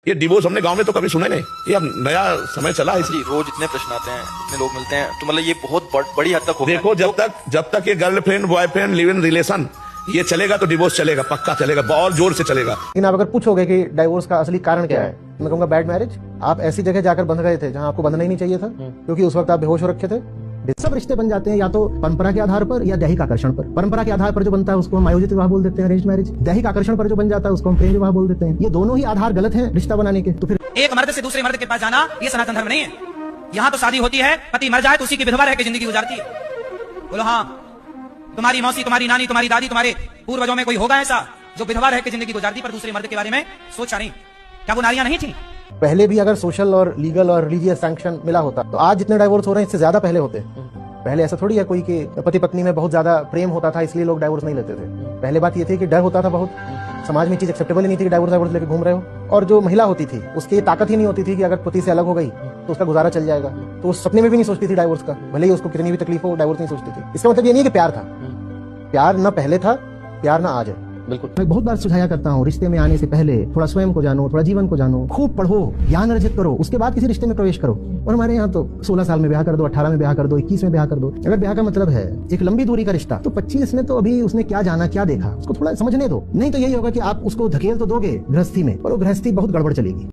ये डिवोर्स हमने गांव में तो कभी सुने नहीं, ये अब नया समय चला है। जी रोज इतने प्रश्न आते हैं, इतने लोग मिलते हैं, तो मतलब ये बहुत बड़ी हद तक हो गया। देखो जब तक ये girlfriend boyfriend live in relation ये चलेगा तो डिवोर्स चलेगा, पक्का चलेगा, बहुत जोर से चलेगा। लेकिन आप अगर पूछोगे कि डाइवोर्स का असली कारण क्या है, मैं कहूंगा बैड मैरिज। आप ऐसी जगह जाकर बंध गए थे जहां आपको बंधना ही नहीं चाहिए था, क्योंकि उस वक्त आप बेहोश हो रखे थे। सब रिश्ते बन जाते हैं या तो परंपरा के आधार पर या दैहिक आकर्षण पर। परंपरा के आधार पर जो बनता है उसको हम आयोजित विवाह बोल देते हैं, अरेंज्ड मैरिज। दैहिक आकर्षण पर जो बन जाता है उसको हम प्रेम विवाह बोल देते हैं। ये दोनों ही आधार गलत हैं रिश्ता बनाने के। तो फिर एक मर्द से दूसरे मर्द के पास जाना ये सनातन धर्म नहीं है। यहाँ तो शादी होती है, पति मर जाए तो उसी की विधवा रह के जिंदगी गुजारती है। बोलो हाँ, तुम्हारी मौसी, तुम्हारी नानी, तुम्हारी दादी, तुम्हारे पूर्वजों में कोई होगा ऐसा जो विधवा रह के जिंदगी गुजारती पर दूसरे मर्द के बारे में सोचा नहीं? क्या वो नारियां नहीं थी? पहले भी अगर सोशल और लीगल और रिलीजियस सैंक्शन मिला होता तो आज जितने डाइवोर्स हो रहे हैं इससे ज्यादा पहले होते। पहले ऐसा थोड़ी है कोई कि पति पत्नी में बहुत ज्यादा प्रेम होता था इसलिए लोग डाइवोर्स नहीं लेते थे। पहले बात ये थी कि डर होता था बहुत, समाज में चीज एक्सेप्टेबल ही नहीं थी कि डाइवोर्स लेके घूम रहे हो। और जो महिला होती थी उसकी ये ताकत ही नहीं होती थी कि अगर पति से अलग हो गई तो उसका गुजारा चल जाएगा, तो उस सपने में भी नहीं सोचती थी डाइवोर्स का, भले ही उसको कितनी भी तकलीफ हो डाइवोर्स नहीं सोचती थी। इसका मतलब ये नहीं कि प्यार था, प्यार न पहले था, प्यार न आज है। बिल्कुल। मैं बहुत बार सुझाया करता हूँ रिश्ते में आने से पहले थोड़ा स्वयं को जानो, थोड़ा जीवन को जानो, खूब पढ़ो, ज्ञान अर्जित करो, उसके बाद किसी रिश्ते में प्रवेश करो। और हमारे यहाँ तो 16 साल में ब्याह कर दो, 18 में ब्याह कर दो, 21 में ब्याह कर दो। अगर ब्याह का मतलब है एक लंबी दूरी का रिश्ता तो 25 में तो अभी उसने क्या जाना क्या देखा उसको थोड़ा समझने दो। नहीं तो यही होगा कि आप उसको धकेल तो दोगे गृहस्थी में, पर वो गृहस्थी बहुत गड़बड़ चलेगी।